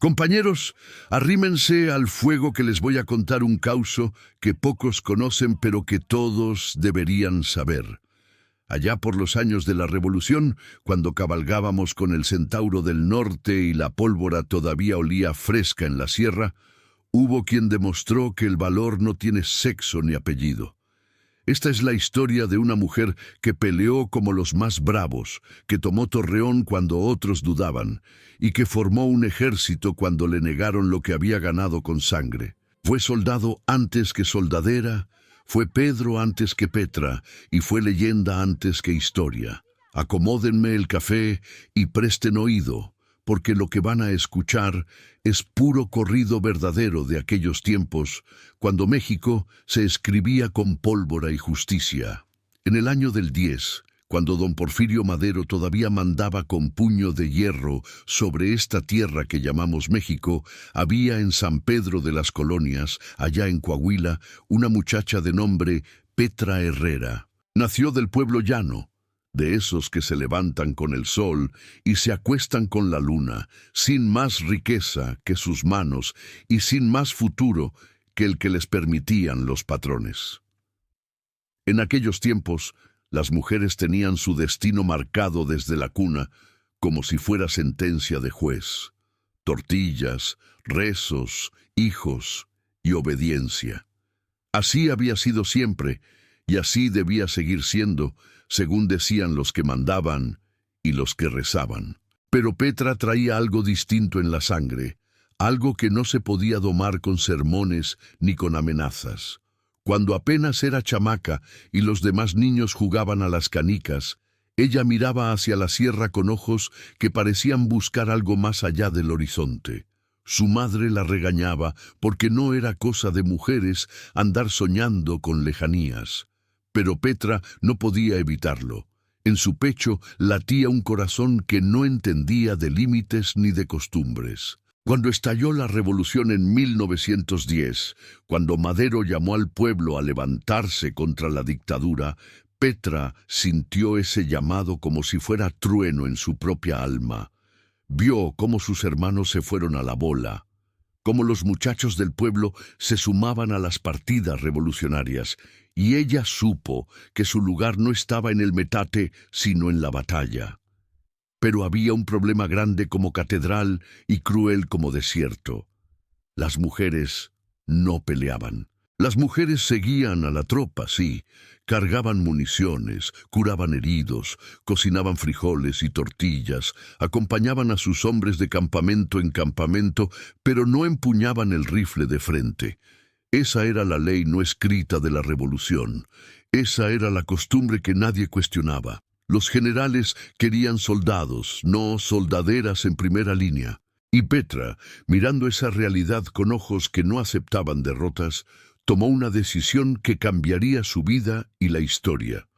Compañeros, arrímense al fuego que les voy a contar un causo que pocos conocen pero que todos deberían saber. Allá por los años de la Revolución, cuando cabalgábamos con el Centauro del Norte y la pólvora todavía olía fresca en la sierra, hubo quien demostró que el valor no tiene sexo ni apellido. Esta es la historia de una mujer que peleó como los más bravos, que tomó Torreón cuando otros dudaban, y que formó un ejército cuando le negaron lo que había ganado con sangre. Fue soldado antes que soldadera, fue Pedro antes que Petra, y fue leyenda antes que historia. Acomódenme el café y presten oído, porque lo que van a escuchar es puro corrido verdadero de aquellos tiempos, cuando México se escribía con pólvora y justicia. En el año del 10, cuando don Porfirio Madero todavía mandaba con puño de hierro sobre esta tierra que llamamos México, había en San Pedro de las Colonias, allá en Coahuila, una muchacha de nombre Petra Herrera. Nació del pueblo llano, de esos que se levantan con el sol y se acuestan con la luna, sin más riqueza que sus manos y sin más futuro que el que les permitían los patrones. En aquellos tiempos, las mujeres tenían su destino marcado desde la cuna, como si fuera sentencia de juez: tortillas, rezos, hijos y obediencia. Así había sido siempre, y así debía seguir siendo, según decían los que mandaban y los que rezaban. Pero Petra traía algo distinto en la sangre, algo que no se podía domar con sermones ni con amenazas. Cuando apenas era chamaca y los demás niños jugaban a las canicas, ella miraba hacia la sierra con ojos que parecían buscar algo más allá del horizonte. Su madre la regañaba porque no era cosa de mujeres andar soñando con lejanías. Pero Petra no podía evitarlo. En su pecho latía un corazón que no entendía de límites ni de costumbres. Cuando estalló la revolución en 1910, cuando Madero llamó al pueblo a levantarse contra la dictadura, Petra sintió ese llamado como si fuera trueno en su propia alma. Vio cómo sus hermanos se fueron a la bola, cómo los muchachos del pueblo se sumaban a las partidas revolucionarias, y ella supo que su lugar no estaba en el metate, sino en la batalla. Pero había un problema grande como catedral y cruel como desierto. Las mujeres no peleaban. Las mujeres seguían a la tropa, sí, cargaban municiones, curaban heridos, cocinaban frijoles y tortillas, acompañaban a sus hombres de campamento en campamento, pero no empuñaban el rifle de frente. Esa era la ley no escrita de la revolución. Esa era la costumbre que nadie cuestionaba. Los generales querían soldados, no soldaderas en primera línea. Y Petra, mirando esa realidad con ojos que no aceptaban derrotas, tomó una decisión que cambiaría su vida y la historia.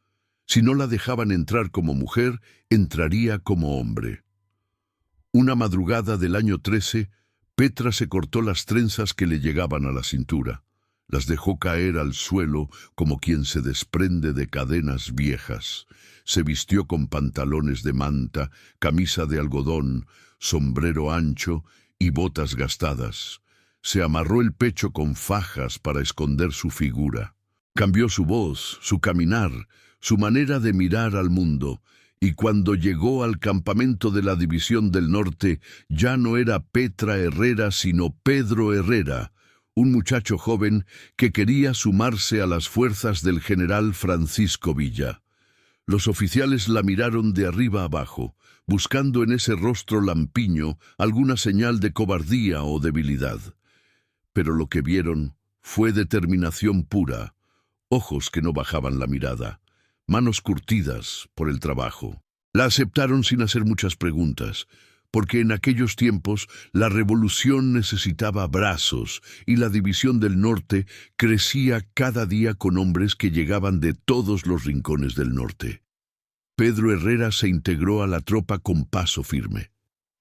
Si no la dejaban entrar como mujer, entraría como hombre. Una madrugada del año 13, Petra se cortó las trenzas que le llegaban a la cintura. Las dejó caer al suelo como quien se desprende de cadenas viejas. Se vistió con pantalones de manta, camisa de algodón, sombrero ancho y botas gastadas. Se amarró el pecho con fajas para esconder su figura. Cambió su voz, su caminar, su manera de mirar al mundo, y cuando llegó al campamento de la División del Norte, ya no era Petra Herrera, sino Pedro Herrera, un muchacho joven que quería sumarse a las fuerzas del general Francisco Villa. Los oficiales la miraron de arriba abajo, buscando en ese rostro lampiño alguna señal de cobardía o debilidad. Pero lo que vieron fue determinación pura, ojos que no bajaban la mirada, manos curtidas por el trabajo. La aceptaron sin hacer muchas preguntas, porque en aquellos tiempos la revolución necesitaba brazos y la División del Norte crecía cada día con hombres que llegaban de todos los rincones del norte. Pedro Herrera se integró a la tropa con paso firme.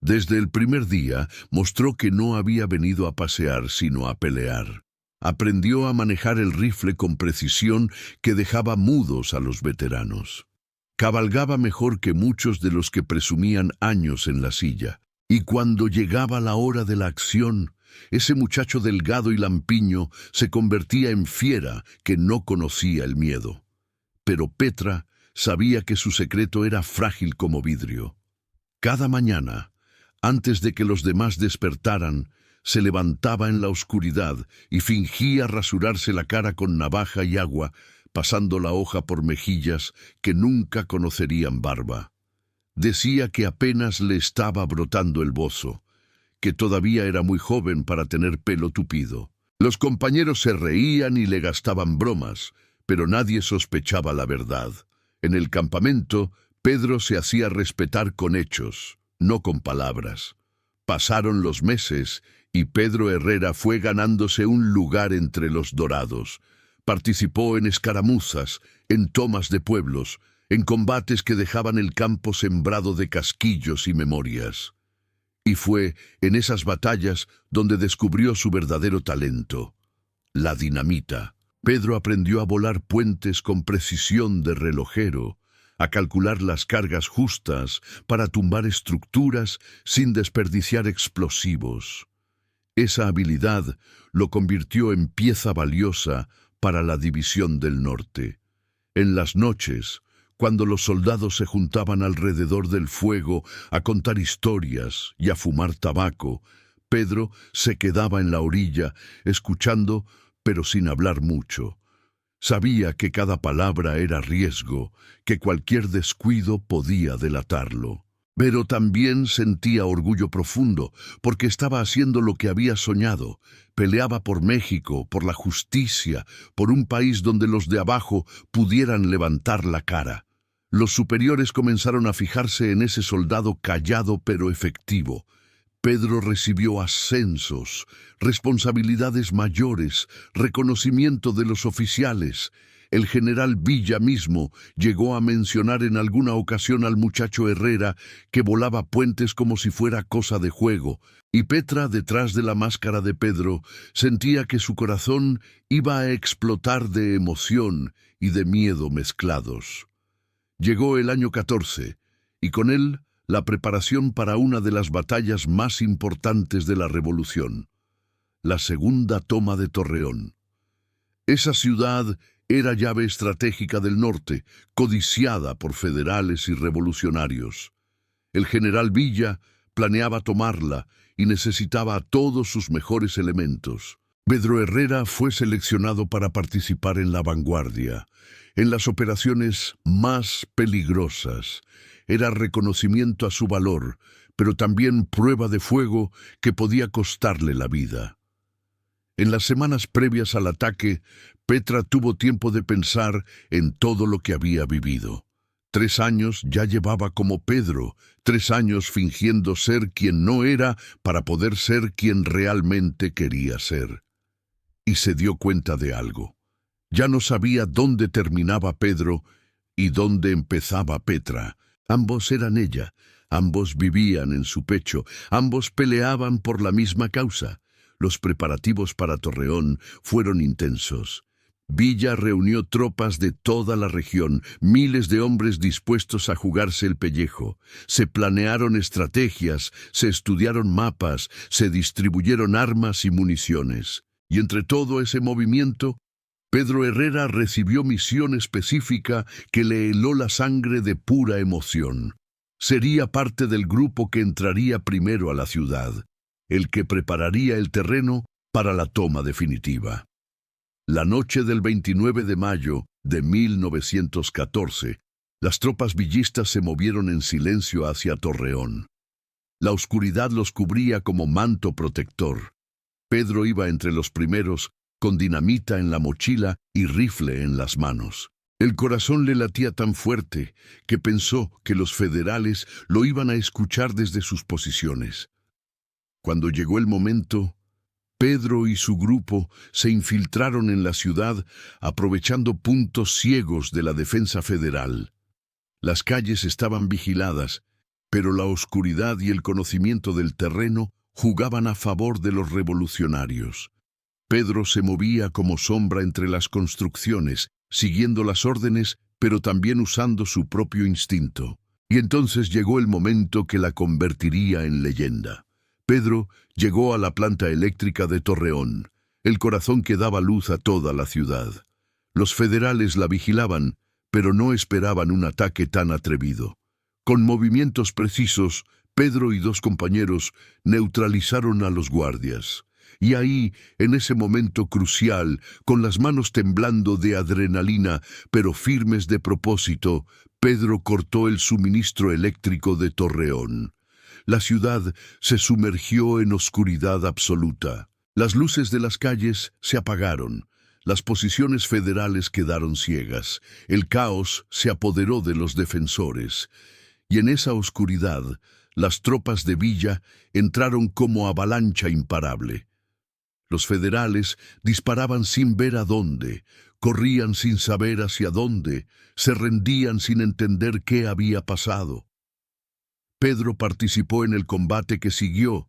Desde el primer día mostró que no había venido a pasear, sino a pelear. Aprendió a manejar el rifle con precisión que dejaba mudos a los veteranos. Cabalgaba mejor que muchos de los que presumían años en la silla. Y cuando llegaba la hora de la acción, ese muchacho delgado y lampiño se convertía en fiera que no conocía el miedo. Pero Petra sabía que su secreto era frágil como vidrio. Cada mañana, antes de que los demás despertaran, se levantaba en la oscuridad y fingía rasurarse la cara con navaja y agua, pasando la hoja por mejillas que nunca conocerían barba. Decía que apenas le estaba brotando el bozo, que todavía era muy joven para tener pelo tupido. Los compañeros se reían y le gastaban bromas, pero nadie sospechaba la verdad. En el campamento, Pedro se hacía respetar con hechos, no con palabras. Pasaron los meses y Pedro Herrera fue ganándose un lugar entre los dorados. Participó en escaramuzas, en tomas de pueblos, en combates que dejaban el campo sembrado de casquillos y memorias. Y fue en esas batallas donde descubrió su verdadero talento, la dinamita. Pedro aprendió a volar puentes con precisión de relojero, a calcular las cargas justas para tumbar estructuras sin desperdiciar explosivos. Esa habilidad lo convirtió en pieza valiosa para la División del Norte. En las noches, cuando los soldados se juntaban alrededor del fuego a contar historias y a fumar tabaco, Pedro se quedaba en la orilla, escuchando, pero sin hablar mucho. Sabía que cada palabra era riesgo, que cualquier descuido podía delatarlo. Pero también sentía orgullo profundo, porque estaba haciendo lo que había soñado. Peleaba por México, por la justicia, por un país donde los de abajo pudieran levantar la cara. Los superiores comenzaron a fijarse en ese soldado callado pero efectivo. Pedro recibió ascensos, responsabilidades mayores, reconocimiento de los oficiales. El general Villa mismo llegó a mencionar en alguna ocasión al muchacho Herrera que volaba puentes como si fuera cosa de juego, y Petra, detrás de la máscara de Pedro, sentía que su corazón iba a explotar de emoción y de miedo mezclados. Llegó el año 14, y con él la preparación para una de las batallas más importantes de la Revolución, la segunda toma de Torreón. Esa ciudad era llave estratégica del norte, codiciada por federales y revolucionarios. El general Villa planeaba tomarla y necesitaba a todos sus mejores elementos. Pedro Herrera fue seleccionado para participar en la vanguardia, en las operaciones más peligrosas. Era reconocimiento a su valor, pero también prueba de fuego que podía costarle la vida. En las semanas previas al ataque, Petra tuvo tiempo de pensar en todo lo que había vivido. 3 años ya llevaba como Pedro, 3 años fingiendo ser quien no era para poder ser quien realmente quería ser. Y se dio cuenta de algo. Ya no sabía dónde terminaba Pedro y dónde empezaba Petra. Ambos eran ella, ambos vivían en su pecho, ambos peleaban por la misma causa. Los preparativos para Torreón fueron intensos. Villa reunió tropas de toda la región, miles de hombres dispuestos a jugarse el pellejo. Se planearon estrategias, se estudiaron mapas, se distribuyeron armas y municiones. Y entre todo ese movimiento, Pedro Herrera recibió misión específica que le heló la sangre de pura emoción. Sería parte del grupo que entraría primero a la ciudad, el que prepararía el terreno para la toma definitiva. La noche del 29 de mayo de 1914, las tropas villistas se movieron en silencio hacia Torreón. La oscuridad los cubría como manto protector. Pedro iba entre los primeros, con dinamita en la mochila y rifle en las manos. El corazón le latía tan fuerte que pensó que los federales lo iban a escuchar desde sus posiciones. Cuando llegó el momento, Pedro y su grupo se infiltraron en la ciudad aprovechando puntos ciegos de la defensa federal. Las calles estaban vigiladas, pero la oscuridad y el conocimiento del terreno jugaban a favor de los revolucionarios. Pedro se movía como sombra entre las construcciones, siguiendo las órdenes, pero también usando su propio instinto. Y entonces llegó el momento que la convertiría en leyenda. Pedro llegó a la planta eléctrica de Torreón, el corazón que daba luz a toda la ciudad. Los federales la vigilaban, pero no esperaban un ataque tan atrevido. Con movimientos precisos, Pedro y dos compañeros neutralizaron a los guardias. Y ahí, en ese momento crucial, con las manos temblando de adrenalina, pero firmes de propósito, Pedro cortó el suministro eléctrico de Torreón. La ciudad se sumergió en oscuridad absoluta. Las luces de las calles se apagaron. Las posiciones federales quedaron ciegas. El caos se apoderó de los defensores. Y en esa oscuridad, las tropas de Villa entraron como avalancha imparable. Los federales disparaban sin ver a dónde, corrían sin saber hacia dónde, se rendían sin entender qué había pasado. Pedro participó en el combate que siguió,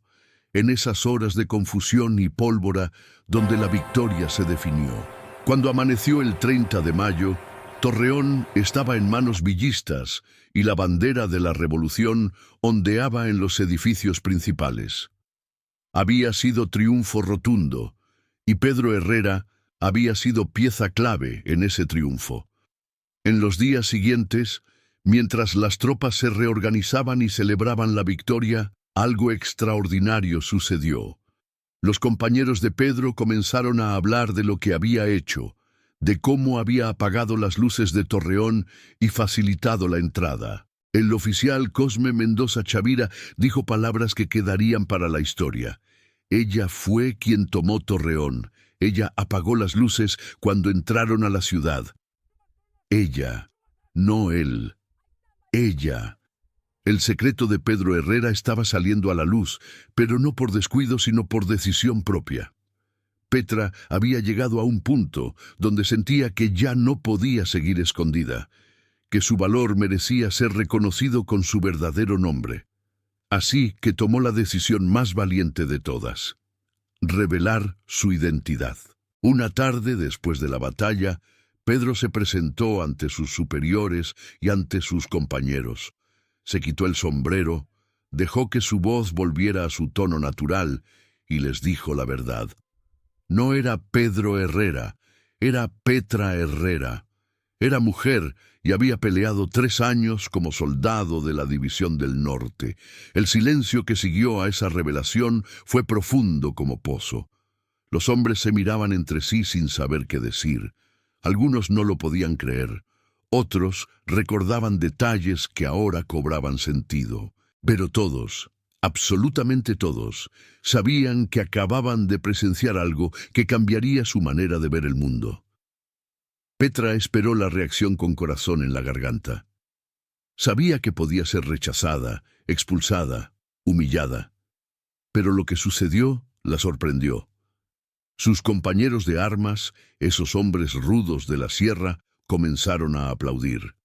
en esas horas de confusión y pólvora donde la victoria se definió. Cuando amaneció el 30 de mayo, Torreón estaba en manos villistas y la bandera de la revolución ondeaba en los edificios principales. Había sido triunfo rotundo, y Pedro Herrera había sido pieza clave en ese triunfo. En los días siguientes, mientras las tropas se reorganizaban y celebraban la victoria, algo extraordinario sucedió. Los compañeros de Pedro comenzaron a hablar de lo que había hecho, de cómo había apagado las luces de Torreón y facilitado la entrada. El oficial Cosme Mendoza Chavira dijo palabras que quedarían para la historia. Ella fue quien tomó Torreón. Ella apagó las luces cuando entraron a la ciudad. Ella, no él. Ella. El secreto de Pedro Herrera estaba saliendo a la luz, pero no por descuido, sino por decisión propia. Petra había llegado a un punto donde sentía que ya no podía seguir escondida, que su valor merecía ser reconocido con su verdadero nombre. Así que tomó la decisión más valiente de todas: revelar su identidad. Una tarde después de la batalla, Pedro se presentó ante sus superiores y ante sus compañeros. Se quitó el sombrero, dejó que su voz volviera a su tono natural y les dijo la verdad. No era Pedro Herrera, era Petra Herrera. Era mujer y había peleado 3 años como soldado de la División del Norte. El silencio que siguió a esa revelación fue profundo como pozo. Los hombres se miraban entre sí sin saber qué decir. Algunos no lo podían creer. Otros recordaban detalles que ahora cobraban sentido. Pero todos, absolutamente todos, sabían que acababan de presenciar algo que cambiaría su manera de ver el mundo. Petra esperó la reacción con corazón en la garganta. Sabía que podía ser rechazada, expulsada, humillada. Pero lo que sucedió la sorprendió. Sus compañeros de armas, esos hombres rudos de la sierra, comenzaron a aplaudir.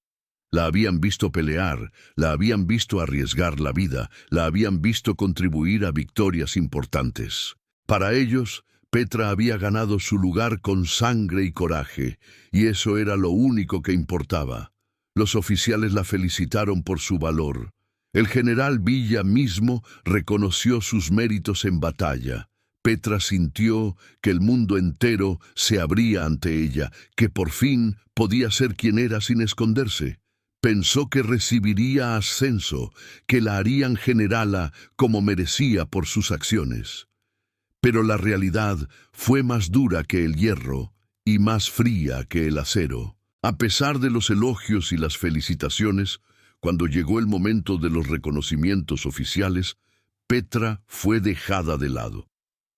La habían visto pelear, la habían visto arriesgar la vida, la habían visto contribuir a victorias importantes. Para ellos, Petra había ganado su lugar con sangre y coraje, y eso era lo único que importaba. Los oficiales la felicitaron por su valor. El general Villa mismo reconoció sus méritos en batalla. Petra sintió que el mundo entero se abría ante ella, que por fin podía ser quien era sin esconderse. Pensó que recibiría ascenso, que la harían generala como merecía por sus acciones. Pero la realidad fue más dura que el hierro y más fría que el acero. A pesar de los elogios y las felicitaciones, cuando llegó el momento de los reconocimientos oficiales, Petra fue dejada de lado.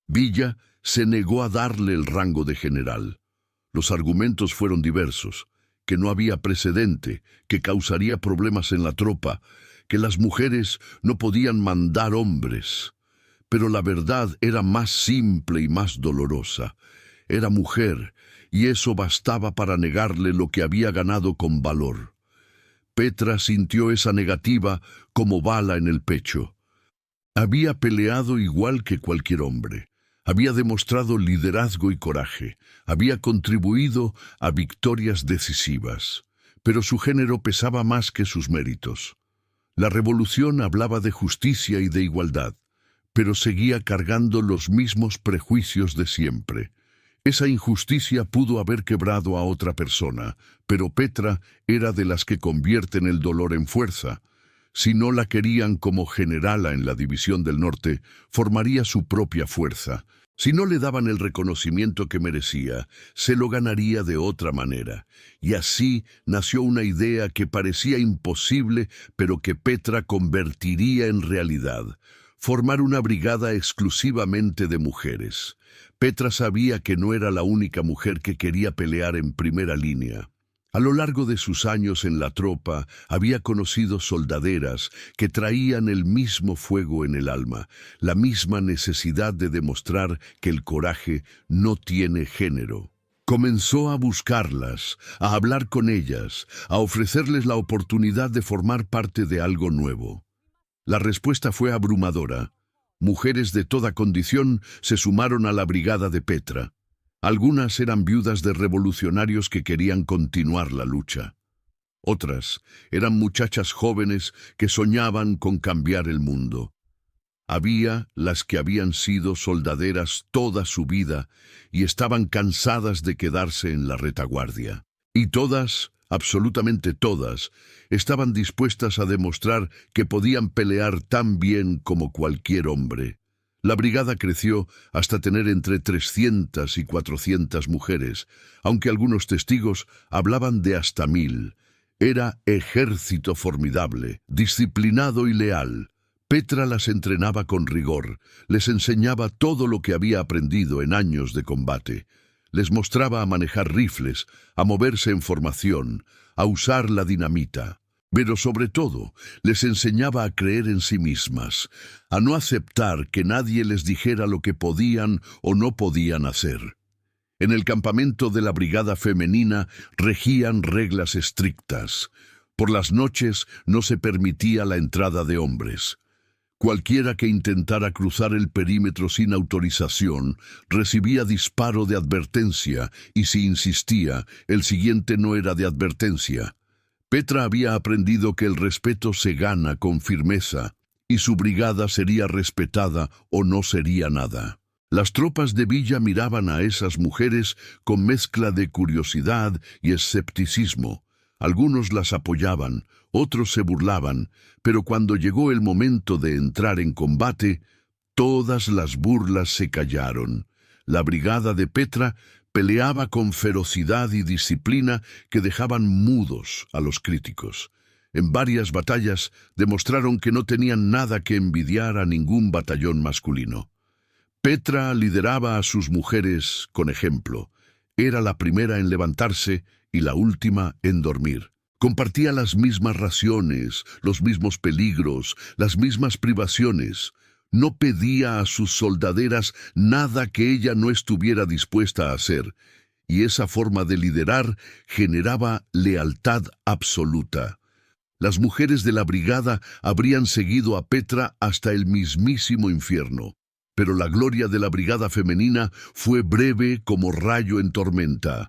Villa se negó a darle el rango de general. Los argumentos fueron diversos: que no había precedente, que causaría problemas en la tropa, que las mujeres no podían mandar hombres. Pero la verdad era más simple y más dolorosa. Era mujer, y eso bastaba para negarle lo que había ganado con valor. Petra sintió esa negativa como bala en el pecho. Había peleado igual que cualquier hombre. Había demostrado liderazgo y coraje. Había contribuido a victorias decisivas. Pero su género pesaba más que sus méritos. La revolución hablaba de justicia y de igualdad, pero seguía cargando los mismos prejuicios de siempre. Esa injusticia pudo haber quebrado a otra persona, pero Petra era de las que convierten el dolor en fuerza. Si no la querían como generala en la División del Norte, formaría su propia fuerza. Si no le daban el reconocimiento que merecía, se lo ganaría de otra manera. Y así nació una idea que parecía imposible, pero que Petra convertiría en realidad: formar una brigada exclusivamente de mujeres. Petra sabía que no era la única mujer que quería pelear en primera línea. A lo largo de sus años en la tropa, había conocido soldaderas que traían el mismo fuego en el alma, la misma necesidad de demostrar que el coraje no tiene género. Comenzó a buscarlas, a hablar con ellas, a ofrecerles la oportunidad de formar parte de algo nuevo. La respuesta fue abrumadora. Mujeres de toda condición se sumaron a la brigada de Petra. Algunas eran viudas de revolucionarios que querían continuar la lucha. Otras eran muchachas jóvenes que soñaban con cambiar el mundo. Había las que habían sido soldaderas toda su vida y estaban cansadas de quedarse en la retaguardia. Y todas, absolutamente todas, estaban dispuestas a demostrar que podían pelear tan bien como cualquier hombre. La brigada creció hasta tener entre 300 y 400 mujeres, aunque algunos testigos hablaban de hasta 1000. Era ejército formidable, disciplinado y leal. Petra las entrenaba con rigor, les enseñaba todo lo que había aprendido en años de combate. Les mostraba a manejar rifles, a moverse en formación, a usar la dinamita. Pero sobre todo, les enseñaba a creer en sí mismas, a no aceptar que nadie les dijera lo que podían o no podían hacer. En el campamento de la brigada femenina regían reglas estrictas. Por las noches no se permitía la entrada de hombres. Cualquiera que intentara cruzar el perímetro sin autorización recibía disparo de advertencia, y si insistía, el siguiente no era de advertencia. Petra había aprendido que el respeto se gana con firmeza, y su brigada sería respetada o no sería nada. Las tropas de Villa miraban a esas mujeres con mezcla de curiosidad y escepticismo. Algunos las apoyaban, otros se burlaban, pero cuando llegó el momento de entrar en combate, todas las burlas se callaron. La brigada de Petra peleaba con ferocidad y disciplina que dejaban mudos a los críticos. En varias batallas demostraron que no tenían nada que envidiar a ningún batallón masculino. Petra lideraba a sus mujeres con ejemplo. Era la primera en levantarse y la última en dormir. Compartía las mismas raciones, los mismos peligros, las mismas privaciones. No pedía a sus soldaderas nada que ella no estuviera dispuesta a hacer, y esa forma de liderar generaba lealtad absoluta. Las mujeres de la brigada habrían seguido a Petra hasta el mismísimo infierno, pero la gloria de la brigada femenina fue breve como rayo en tormenta.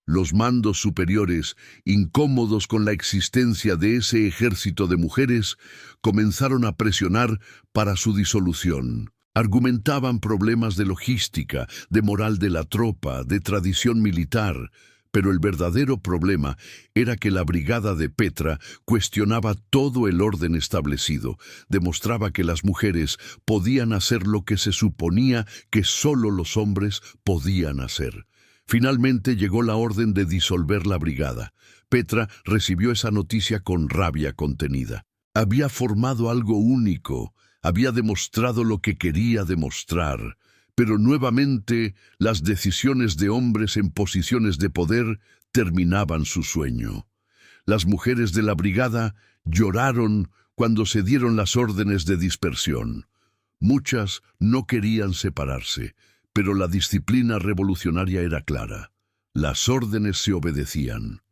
Los mandos superiores, incómodos con la existencia de ese ejército de mujeres, comenzaron a presionar para su disolución. Argumentaban problemas de logística, de moral de la tropa, de tradición militar, pero el verdadero problema era que la brigada de Petra cuestionaba todo el orden establecido, demostraba que las mujeres podían hacer lo que se suponía que solo los hombres podían hacer. Finalmente llegó la orden de disolver la brigada. Petra recibió esa noticia con rabia contenida. Había formado algo único, había demostrado lo que quería demostrar, pero nuevamente las decisiones de hombres en posiciones de poder terminaban su sueño. Las mujeres de la brigada lloraron cuando se dieron las órdenes de dispersión. Muchas no querían separarse, pero la disciplina revolucionaria era clara. Las órdenes se obedecían.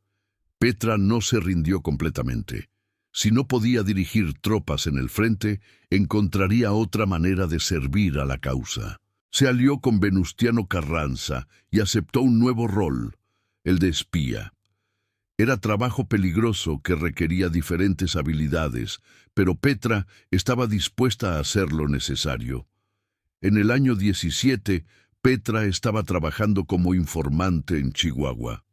Petra no se rindió completamente. Si no podía dirigir tropas en el frente, encontraría otra manera de servir a la causa. Se alió con Venustiano Carranza y aceptó un nuevo rol, el de espía. Era trabajo peligroso que requería diferentes habilidades, pero Petra estaba dispuesta a hacer lo necesario. En el año 17, Petra estaba trabajando como informante en Chihuahua.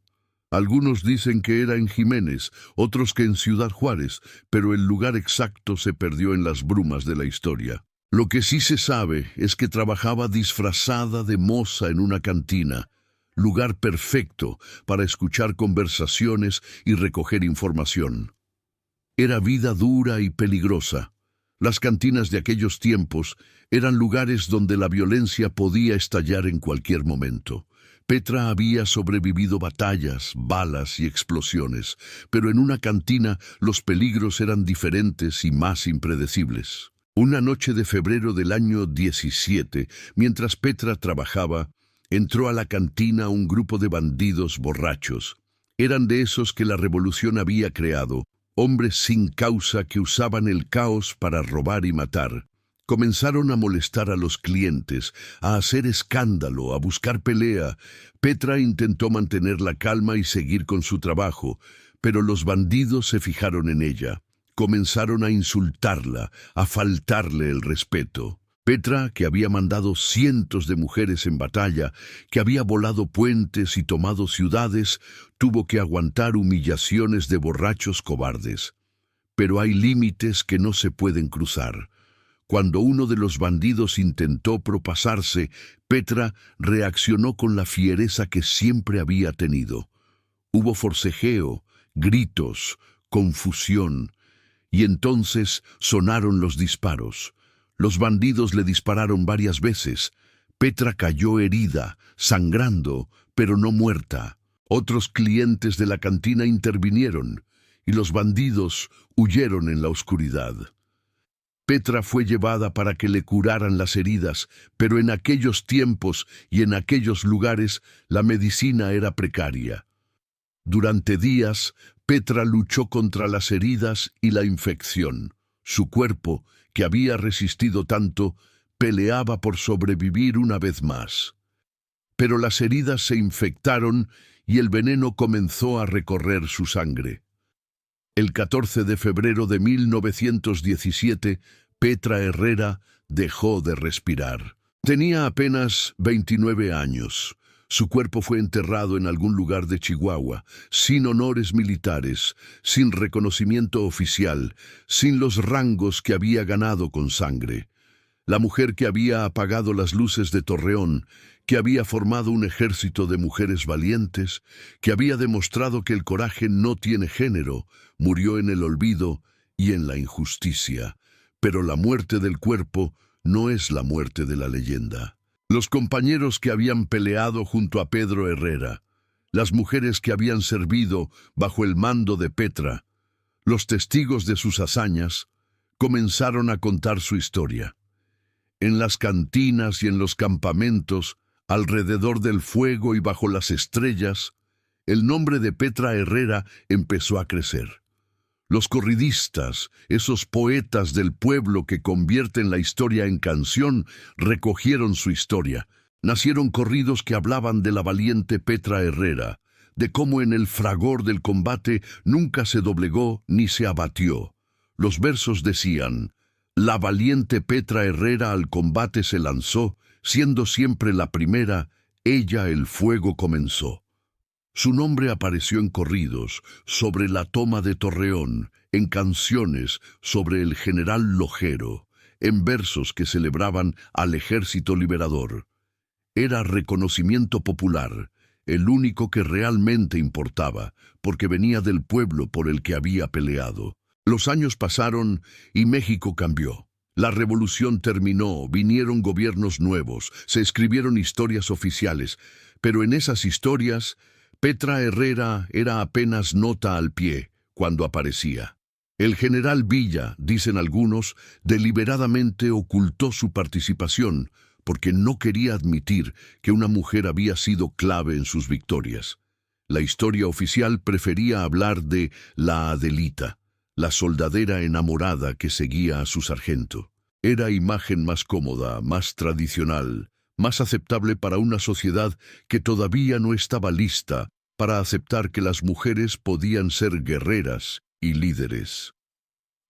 Algunos dicen que era en Jiménez, otros que en Ciudad Juárez, pero el lugar exacto se perdió en las brumas de la historia. Lo que sí se sabe es que trabajaba disfrazada de moza en una cantina, lugar perfecto para escuchar conversaciones y recoger información. Era vida dura y peligrosa. Las cantinas de aquellos tiempos eran lugares donde la violencia podía estallar en cualquier momento. Petra había sobrevivido batallas, balas y explosiones, pero en una cantina los peligros eran diferentes y más impredecibles. Una noche de febrero del año 17, mientras Petra trabajaba, entró a la cantina un grupo de bandidos borrachos. Eran de esos que la revolución había creado, hombres sin causa que usaban el caos para robar y matar. Comenzaron a molestar a los clientes, a hacer escándalo, a buscar pelea. Petra intentó mantener la calma y seguir con su trabajo, pero los bandidos se fijaron en ella. Comenzaron a insultarla, a faltarle el respeto. Petra, que había mandado cientos de mujeres en batalla, que había volado puentes y tomado ciudades, tuvo que aguantar humillaciones de borrachos cobardes. Pero hay límites que no se pueden cruzar. Cuando uno de los bandidos intentó propasarse, Petra reaccionó con la fiereza que siempre había tenido. Hubo forcejeo, gritos, confusión, y entonces sonaron los disparos. Los bandidos le dispararon varias veces. Petra cayó herida, sangrando, pero no muerta. Otros clientes de la cantina intervinieron, y los bandidos huyeron en la oscuridad. Petra fue llevada para que le curaran las heridas, pero en aquellos tiempos y en aquellos lugares la medicina era precaria. Durante días, Petra luchó contra las heridas y la infección. Su cuerpo, que había resistido tanto, peleaba por sobrevivir una vez más. Pero las heridas se infectaron y el veneno comenzó a recorrer su sangre. El 14 de febrero de 1917, Petra Herrera dejó de respirar. Tenía apenas 29 años. Su cuerpo fue enterrado en algún lugar de Chihuahua, sin honores militares, sin reconocimiento oficial, sin los rangos que había ganado con sangre. La mujer que había apagado las luces de Torreón, que había formado un ejército de mujeres valientes, que había demostrado que el coraje no tiene género, murió en el olvido y en la injusticia. Pero la muerte del cuerpo no es la muerte de la leyenda. Los compañeros que habían peleado junto a Pedro Herrera, las mujeres que habían servido bajo el mando de Petra, los testigos de sus hazañas, comenzaron a contar su historia. En las cantinas y en los campamentos, alrededor del fuego y bajo las estrellas, el nombre de Petra Herrera empezó a crecer. Los corridistas, esos poetas del pueblo que convierten la historia en canción, recogieron su historia. Nacieron corridos que hablaban de la valiente Petra Herrera, de cómo en el fragor del combate nunca se doblegó ni se abatió. Los versos decían: la valiente Petra Herrera al combate se lanzó, siendo siempre la primera, ella el fuego comenzó. Su nombre apareció en corridos, sobre la toma de Torreón, en canciones sobre el general Lojero, en versos que celebraban al ejército liberador. Era reconocimiento popular, el único que realmente importaba, porque venía del pueblo por el que había peleado. Los años pasaron y México cambió. La revolución terminó, vinieron gobiernos nuevos, se escribieron historias oficiales, pero en esas historias Petra Herrera era apenas nota al pie cuando aparecía. El general Villa, dicen algunos, deliberadamente ocultó su participación porque no quería admitir que una mujer había sido clave en sus victorias. La historia oficial prefería hablar de la Adelita, la soldadera enamorada que seguía a su sargento. Era imagen más cómoda, más tradicional, más aceptable para una sociedad que todavía no estaba lista para aceptar que las mujeres podían ser guerreras y líderes.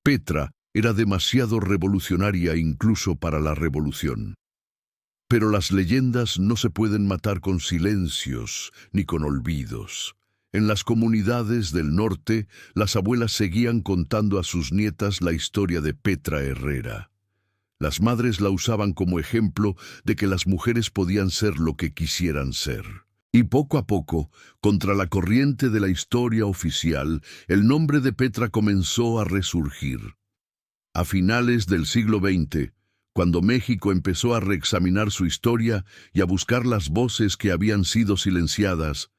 Petra era demasiado revolucionaria incluso para la revolución. Pero las leyendas no se pueden matar con silencios ni con olvidos. En las comunidades del norte, las abuelas seguían contando a sus nietas la historia de Petra Herrera. Las madres la usaban como ejemplo de que las mujeres podían ser lo que quisieran ser. Y poco a poco, contra la corriente de la historia oficial, el nombre de Petra comenzó a resurgir. A finales del siglo XX, cuando México empezó a reexaminar su historia y a buscar las voces que habían sido silenciadas,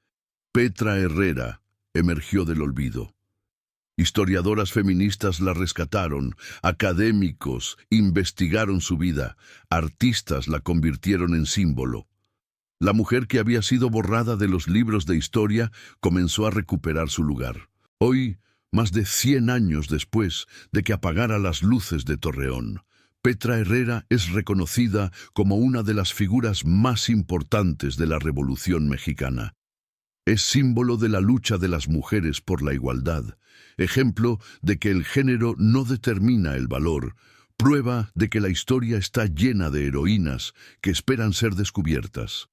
Petra Herrera emergió del olvido. Historiadoras feministas la rescataron, académicos investigaron su vida, artistas la convirtieron en símbolo. La mujer que había sido borrada de los libros de historia comenzó a recuperar su lugar. Hoy, más de 100 años después de que apagara las luces de Torreón, Petra Herrera es reconocida como una de las figuras más importantes de la Revolución Mexicana. Es símbolo de la lucha de las mujeres por la igualdad, ejemplo de que el género no determina el valor, prueba de que la historia está llena de heroínas que esperan ser descubiertas.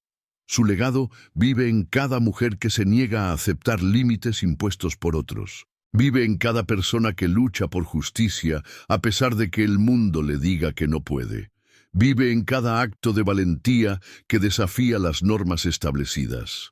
Su legado vive en cada mujer que se niega a aceptar límites impuestos por otros. Vive en cada persona que lucha por justicia a pesar de que el mundo le diga que no puede. Vive en cada acto de valentía que desafía las normas establecidas.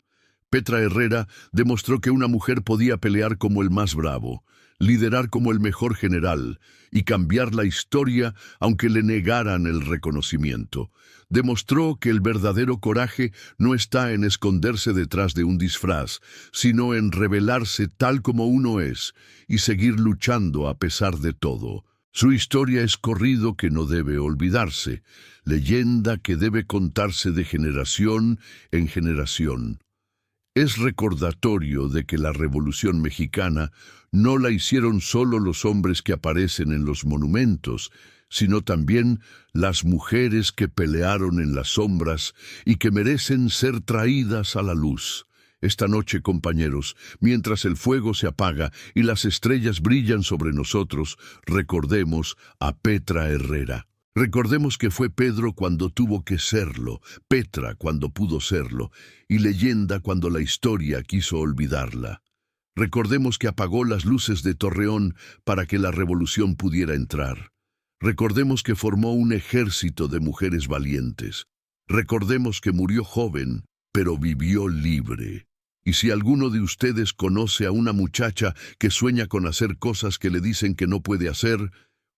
Petra Herrera demostró que una mujer podía pelear como el más bravo, liderar como el mejor general y cambiar la historia aunque le negaran el reconocimiento. Demostró que el verdadero coraje no está en esconderse detrás de un disfraz, sino en revelarse tal como uno es y seguir luchando a pesar de todo. Su historia es corrido que no debe olvidarse, leyenda que debe contarse de generación en generación. Es recordatorio de que la Revolución Mexicana no la hicieron solo los hombres que aparecen en los monumentos, sino también las mujeres que pelearon en las sombras y que merecen ser traídas a la luz. Esta noche, compañeros, mientras el fuego se apaga y las estrellas brillan sobre nosotros, recordemos a Petra Herrera. Recordemos que fue Pedro cuando tuvo que serlo, Petra cuando pudo serlo, y leyenda cuando la historia quiso olvidarla. Recordemos que apagó las luces de Torreón para que la revolución pudiera entrar. Recordemos que formó un ejército de mujeres valientes. Recordemos que murió joven, pero vivió libre. Y si alguno de ustedes conoce a una muchacha que sueña con hacer cosas que le dicen que no puede hacer,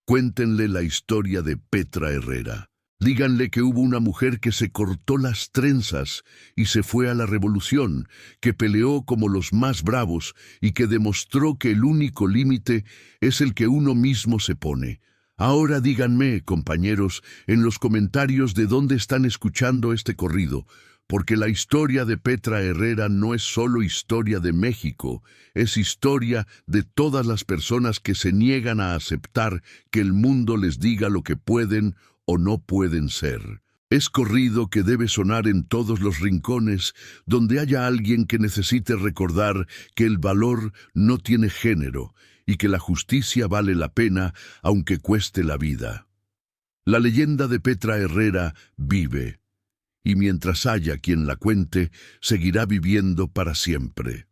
cuéntenle la historia de Petra Herrera. Díganle que hubo una mujer que se cortó las trenzas y se fue a la revolución, que peleó como los más bravos y que demostró que el único límite es el que uno mismo se pone. Ahora díganme, compañeros, en los comentarios de dónde están escuchando este corrido, porque la historia de Petra Herrera no es solo historia de México, es historia de todas las personas que se niegan a aceptar que el mundo les diga lo que pueden o no pueden ser. Es corrido que debe sonar en todos los rincones donde haya alguien que necesite recordar que el valor no tiene género y que la justicia vale la pena aunque cueste la vida. La leyenda de Petra Herrera vive. Y mientras haya quien la cuente, seguirá viviendo para siempre.